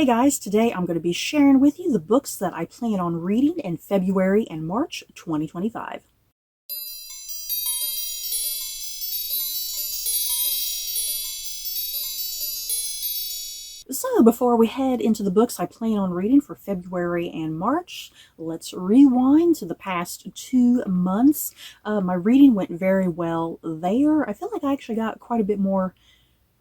Hey guys, today I'm going to be sharing with you the books that I plan on reading in February and March 2025. So before we head into the books I plan on reading for February and March, let's rewind to the past 2 months. My reading went very well there. I feel like I actually got quite a bit more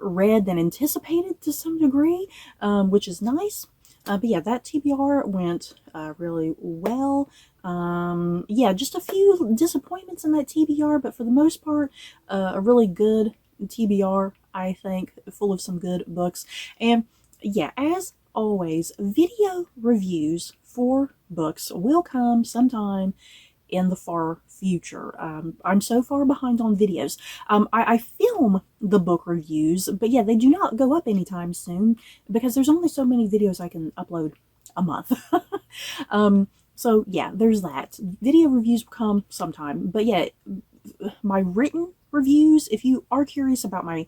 read than anticipated to some degree, which is nice. But yeah, that TBR went really well. Yeah, just a few disappointments in that TBR, but for the most part, a really good TBR, I think, full of some good books. And yeah, as always, video reviews for books will come sometime in the far future. I'm so far behind on videos. I film the book reviews, but yeah, they do not go up anytime soon because there's only so many videos I can upload a month. So yeah, there's that. Video reviews will come sometime, but yeah, my written reviews, if you are curious about my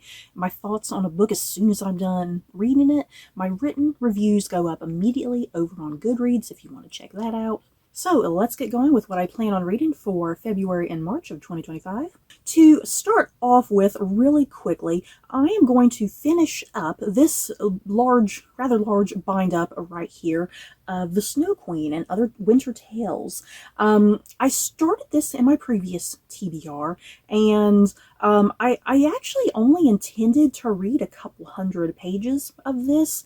thoughts on a book as soon as I'm done reading it, my written reviews go up immediately over on Goodreads if you want to check that out. So let's get going with what I plan on reading for February and March of 2025. To start off with really quickly, I am going to finish up this rather large bind up right here of The Snow Queen and Other Winter Tales. I started this in my previous TBR, and I actually only intended to read a couple hundred pages of this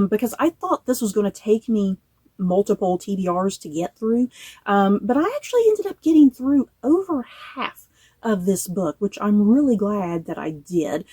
because I thought this was going to take me multiple TBRs to get through, but I actually ended up getting through over half of this book, which I'm really glad that I did.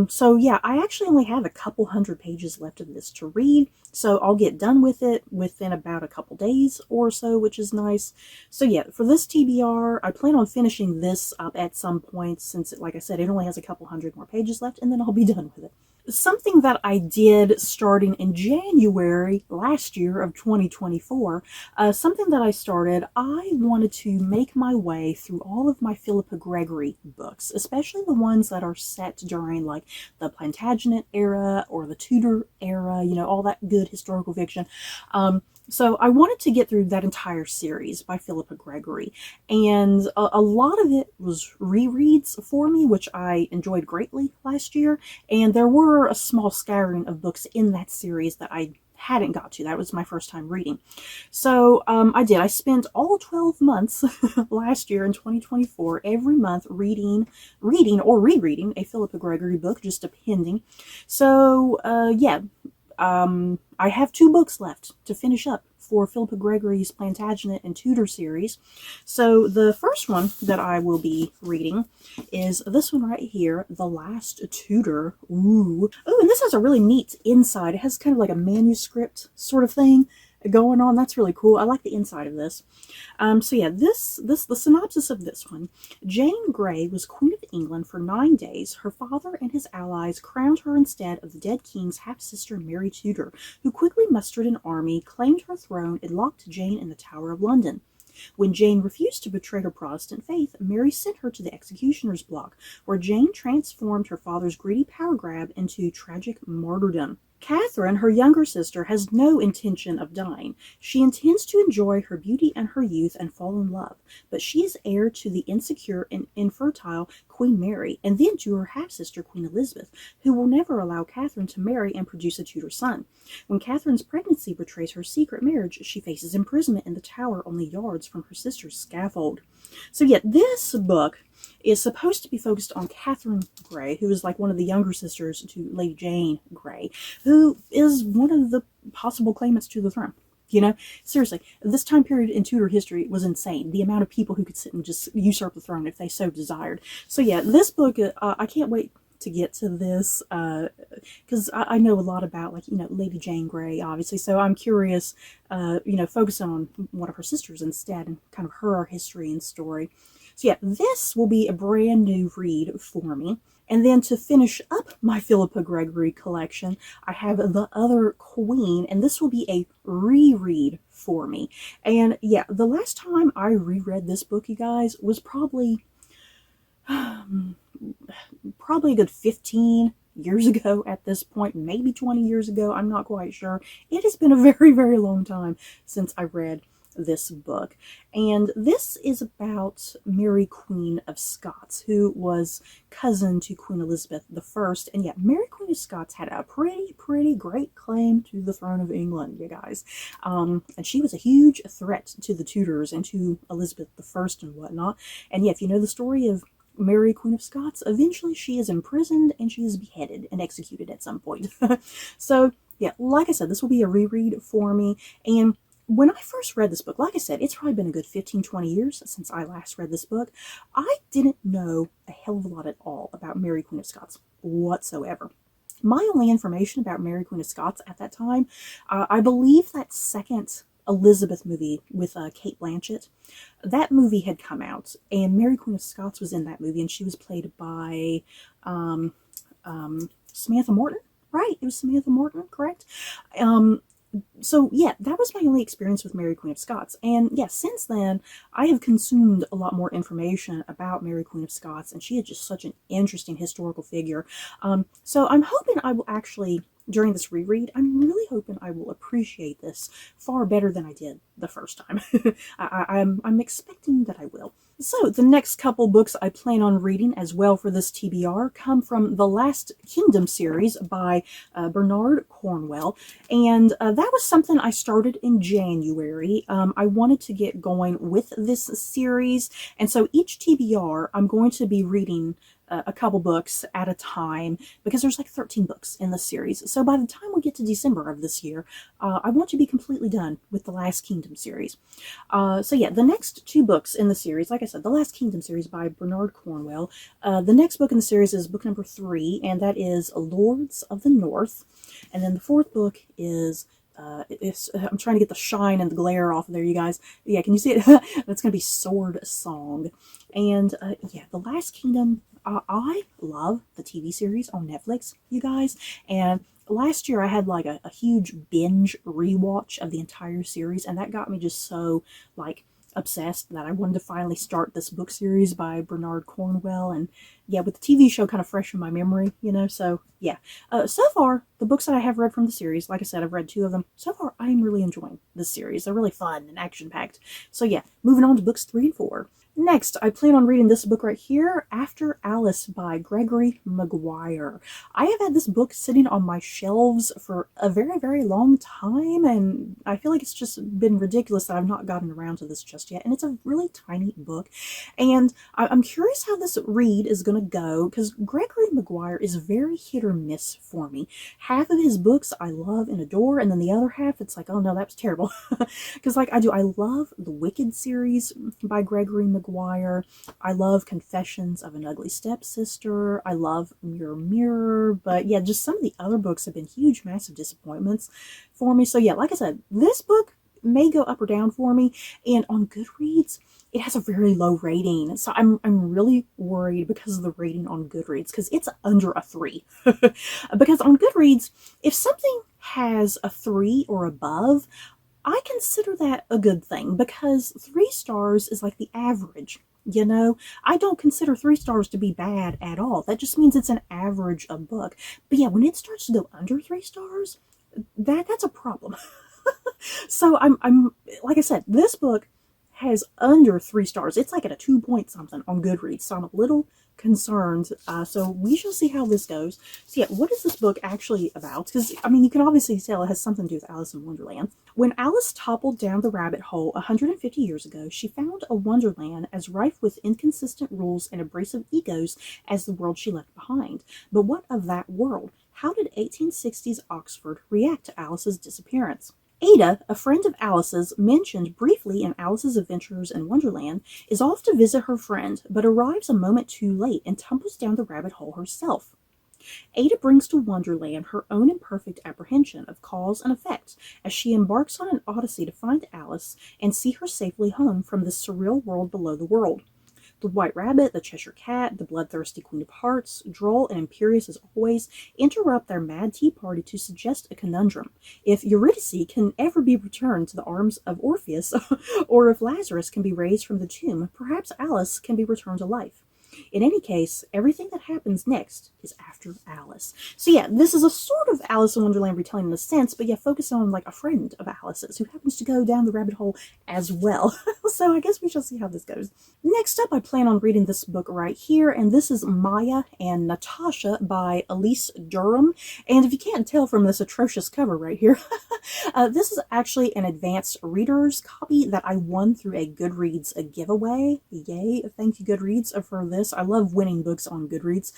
So yeah, I actually only have a couple hundred pages left of this to read, so I'll get done with it within about a couple days or so, which is nice. So yeah, for this TBR, I plan on finishing this up at some point since, like I said, it only has a couple hundred more pages left, and then I'll be done with it. Something that I did starting in January last year of 2024, something that I started, I wanted to make my way through all of my Philippa Gregory books, especially the ones that are set during like the Plantagenet era or the Tudor era, you know, all that good historical fiction. So I wanted to get through that entire series by Philippa Gregory, and a lot of it was rereads for me, which I enjoyed greatly last year, and there were a small scattering of books in that series that I hadn't got to. That was my first time reading. So I did. I spent all 12 months last year in 2024, every month reading or rereading a Philippa Gregory book, just depending. So yeah, I have 2 books left to finish up for Philippa Gregory's Plantagenet and Tudor series. So the first one that I will be reading is this one right here, The Last Tudor. Ooh, and this has a really neat inside. It has kind of like a manuscript sort of thing going on. That's really cool. I like the inside of this. So yeah, the synopsis of this one. Jane Grey was Queen of England for 9 days. Her father and his allies crowned her instead of the dead king's half-sister Mary Tudor, who quickly mustered an army, claimed her throne, and locked Jane in the Tower of London. When Jane refused to betray her Protestant faith, Mary sent her to the executioner's block, where Jane transformed her father's greedy power grab into tragic martyrdom. Catherine, her younger sister, has no intention of dying. She intends to enjoy her beauty and her youth and fall in love, but she is heir to the insecure and infertile Queen Mary, and then to her half-sister Queen Elizabeth, who will never allow Catherine to marry and produce a Tudor son. When Catherine's pregnancy betrays her secret marriage, she faces imprisonment in the Tower only yards from her sister's scaffold. So yeah, this book is supposed to be focused on Catherine Grey, who is like one of the younger sisters to Lady Jane Grey, who is one of the possible claimants to the throne. You know, seriously, this time period in Tudor history was insane. The amount of people who could sit and just usurp the throne if they so desired. So yeah, this book, I can't wait to get to this, because I know a lot about, like, you know, Lady Jane Grey, obviously, so I'm curious, you know, focusing on one of her sisters instead and kind of her history and story. So yeah, this will be a brand new read for me. And then to finish up my Philippa Gregory collection, I have The Other Queen, and this will be a reread for me. And yeah, the last time I reread this book, you guys, was probably a good 15 years ago at this point, maybe 20 years ago. I'm not quite sure. It has been a very, very long time since I read this book. And this is about Mary Queen of Scots, who was cousin to Queen Elizabeth I. And yeah, Mary Queen of Scots had a pretty great claim to the throne of England, you guys. And she was a huge threat to the Tudors and to Elizabeth I and whatnot. And yeah, if you know the story of Mary Queen of Scots, eventually she is imprisoned and she is beheaded and executed at some point. So yeah, like I said, this will be a reread for me. And when I first read this book, like I said, it's probably been a good 15-20 years since I last read this book. I didn't know a hell of a lot at all about Mary Queen of Scots whatsoever. My only information about Mary Queen of Scots at that time, I believe that second Elizabeth movie with Cate Blanchett, that movie had come out, and Mary Queen of Scots was in that movie, and she was played by Samantha Morton, right? It was Samantha Morton, correct? So yeah, that was my only experience with Mary Queen of Scots. And yeah, since then, I have consumed a lot more information about Mary Queen of Scots, and she is just such an interesting historical figure. So I'm hoping I will actually, during this reread, I'm really hoping I will appreciate this far better than I did the first time. I'm expecting that I will. So the next couple books I plan on reading as well for this TBR come from the Last Kingdom series by Bernard Cornwell. And that was something I started in January. I wanted to get going with this series. And so each TBR, I'm going to be reading a couple books at a time, because there's like 13 books in the series. So by the time we get to December of this year, I want to be completely done with the Last Kingdom series. So yeah, the next two books in the series, like I said, the Last Kingdom series by Bernard Cornwell. The next book in the series is book number 3, and that is Lords of the North. And then the fourth book is I'm trying to get the shine and the glare off of there, you guys. Yeah, can you see it? That's going to be Sword Song. And yeah, The Last Kingdom, I love the TV series on Netflix, you guys. And last year I had like a huge binge rewatch of the entire series, and that got me just so like obsessed that I wanted to finally start this book series by Bernard Cornwell. And yeah, with the TV show kind of fresh in my memory, you know, so yeah. So far, the books that I have read from the series, like I said, I've read 2 of them. So far, I'm really enjoying this series. They're really fun and action-packed. So yeah, moving on to books 3 and 4. Next, I plan on reading this book right here, After Alice by Gregory Maguire. I have had this book sitting on my shelves for a very long time, and I feel like it's just been ridiculous that I've not gotten around to this just yet. And it's a really tiny book, and I'm curious how this read is going to go, because Gregory Maguire is very hit or miss for me. Half of his books I love and adore, and then the other half, it's like, oh no, that was terrible. Because like I love the Wicked series by Gregory Maguire. I love Confessions of an Ugly Stepsister. I love Mirror Mirror. But yeah, just some of the other books have been huge, massive disappointments for me. So yeah, like I said, this book may go up or down for me. And on Goodreads, it has a very low rating. So I'm really worried because of the rating on Goodreads, because it's under a 3. Because on Goodreads, if something has a 3 or above, I consider that a good thing, because 3 stars is like the average, you know? I don't consider 3 stars to be bad at all. That just means it's an average of book. But yeah, when it starts to go under 3 stars, that's a problem. So I'm like I said, this book has under 3 stars. It's like at a 2 point something on Goodreads, so I'm a little concerned. So we shall see how this goes. So yeah, what is this book actually about? Because, I mean, you can obviously tell it has something to do with Alice in Wonderland. When Alice toppled down the rabbit hole 150 years ago, she found a wonderland as rife with inconsistent rules and abrasive egos as the world she left behind. But what of that world? How did 1860s Oxford react to Alice's disappearance? Ada, a friend of Alice's, mentioned briefly in Alice's Adventures in Wonderland, is off to visit her friend, but arrives a moment too late and tumbles down the rabbit hole herself. Ada brings to Wonderland her own imperfect apprehension of cause and effect as she embarks on an odyssey to find Alice and see her safely home from this surreal world below the world. The White Rabbit, the Cheshire Cat, the bloodthirsty Queen of Hearts, droll and imperious as always, interrupt their mad tea party to suggest a conundrum. If Eurydice can ever be returned to the arms of Orpheus, or if Lazarus can be raised from the tomb, perhaps Alice can be returned to life. In any case, everything that happens next is after Alice. So yeah, this is a sort of Alice in Wonderland retelling in a sense, but yeah, focused on like a friend of Alice's who happens to go down the rabbit hole as well. So I guess we shall see how this goes. Next up, I plan on reading this book right here, and this is Maya and Natasha by Elise Durham. And if you can't tell from this atrocious cover right here, this is actually an advanced reader's copy that I won through a Goodreads giveaway. Yay, thank you Goodreads for this. I love winning books on Goodreads.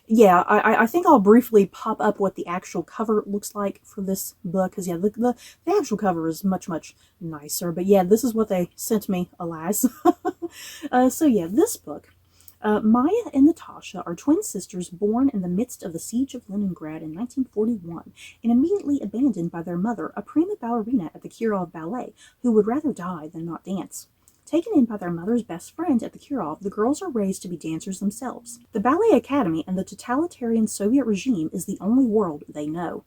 Yeah, I think I'll briefly pop up what the actual cover looks like for this book, because yeah, the actual cover is much nicer, but yeah, this is what they sent me, alas. So yeah, this book, Maya and Natasha are twin sisters born in the midst of the siege of Leningrad in 1941 and immediately abandoned by their mother, a prima ballerina at the Kirov Ballet, who would rather die than not dance. Taken in by their mother's best friend at the Kirov, the girls are raised to be dancers themselves. The Ballet Academy and the totalitarian Soviet regime is the only world they know.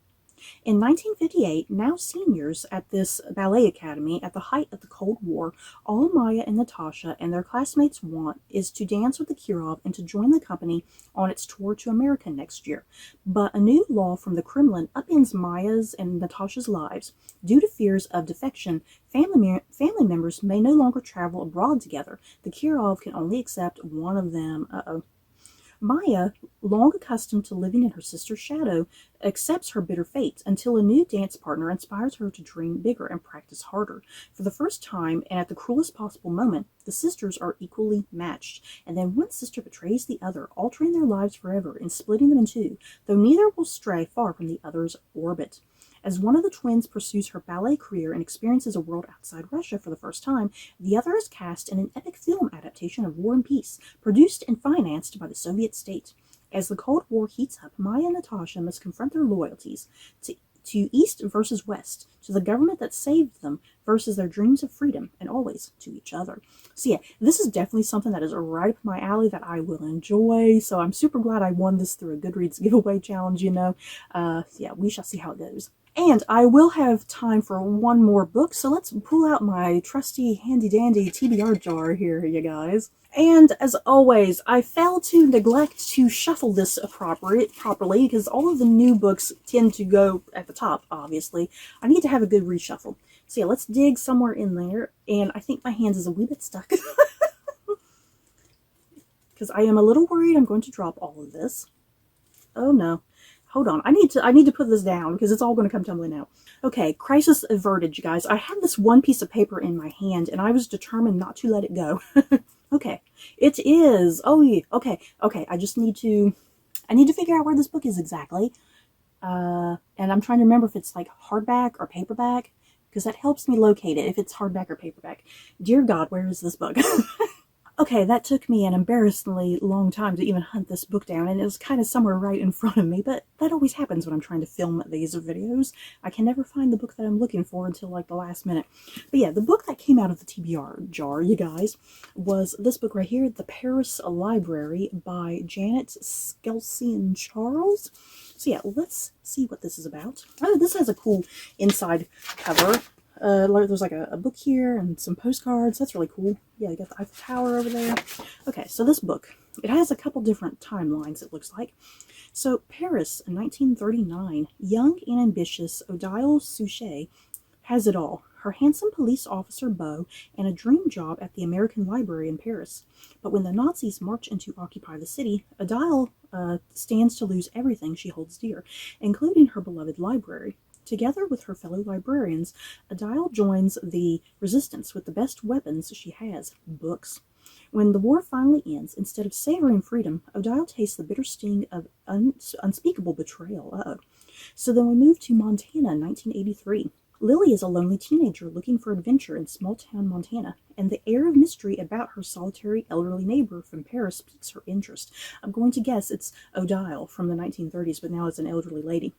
In 1958, now seniors at this ballet academy at the height of the Cold War, all Maya and Natasha and their classmates want is to dance with the Kirov and to join the company on its tour to America next year. But a new law from the Kremlin upends Maya's and Natasha's lives. Due to fears of defection, family members may no longer travel abroad together. The Kirov can only accept one of them. Maya, long accustomed to living in her sister's shadow, accepts her bitter fate until a new dance partner inspires her to dream bigger and practice harder. For the first time, and at the cruelest possible moment, the sisters are equally matched, and then one sister betrays the other, altering their lives forever and splitting them in two, though neither will stray far from the other's orbit. As one of the twins pursues her ballet career and experiences a world outside Russia for the first time, the other is cast in an epic film adaptation of War and Peace, produced and financed by the Soviet state. As the Cold War heats up, Maya and Natasha must confront their loyalties to East versus West, to the government that saved them versus their dreams of freedom, and always to each other. So yeah, this is definitely something that is right up my alley that I will enjoy. So I'm super glad I won this through a Goodreads giveaway challenge, you know. Yeah, we shall see how it goes. And I will have time for one more book, so let's pull out my trusty handy-dandy TBR jar here, you guys. And as always, I failed to neglect to shuffle this properly, because all of the new books tend to go at the top, obviously. I need to have a good reshuffle. So yeah, let's dig somewhere in there, and I think my hands is a wee bit stuck. Because I am a little worried I'm going to drop all of this. Oh no. Hold on, I need to put this down because it's all going to come tumbling out. Okay, crisis averted, you guys. I had this one piece of paper in my hand and I was determined not to let it go. Okay, it is. Oh yeah. Okay. I need to figure out where this book is exactly. And I'm trying to remember if it's like hardback or paperback, because that helps me locate it if it's hardback or paperback. Dear God, where is this book? Okay, that took me an embarrassingly long time to even hunt this book down, and it was kind of somewhere right in front of me, but that always happens when I'm trying to film these videos. I can never find the book that I'm looking for until like the last minute. But yeah, the book that came out of the TBR jar, you guys, was this book right here, The Paris Library by Janet Skelsian Charles. So yeah, let's see what this is about. Oh, this has a cool inside cover. There's like a book here and some postcards. That's really cool. Yeah, you got the Eiffel Tower over there. Okay, so this book, it has a couple different timelines, it looks like. So Paris in 1939, young and ambitious Odile Souchet has it all. Her handsome police officer beau and a dream job at the American Library in Paris. But when the Nazis march in to occupy the city, Odile stands to lose everything she holds dear, including her beloved library. Together with her fellow librarians, Odile joins the resistance with the best weapons she has, books. When the war finally ends, instead of savoring freedom, Odile tastes the bitter sting of unspeakable betrayal. So then we move to Montana in 1983. Lily is a lonely teenager looking for adventure in small-town Montana, and the air of mystery about her solitary elderly neighbor from Paris piques her interest. I'm going to guess it's Odile from the 1930s, but now it's an elderly lady.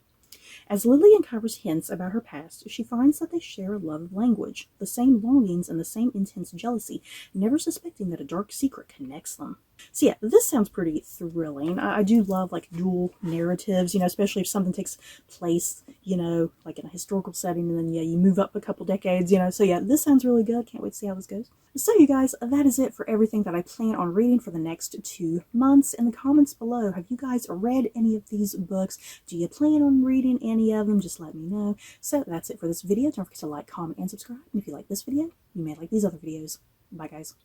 As Lily uncovers hints about her past, she finds that they share a love of language, the same longings and the same intense jealousy, never suspecting that a dark secret connects them. So yeah, this sounds pretty thrilling. I do love like dual narratives, especially if something takes place, like in a historical setting, and then yeah, you move up a couple decades, So yeah, this sounds really good. Can't wait to see how this goes. So you guys, that is it for everything that I plan on reading for the next 2 months. In the comments below, have you guys read any of these books? Do you plan on reading any of them? Just let me know. So that's it for this video. Don't forget to like, comment, and subscribe. And if you like this video, you may like these other videos. Bye guys.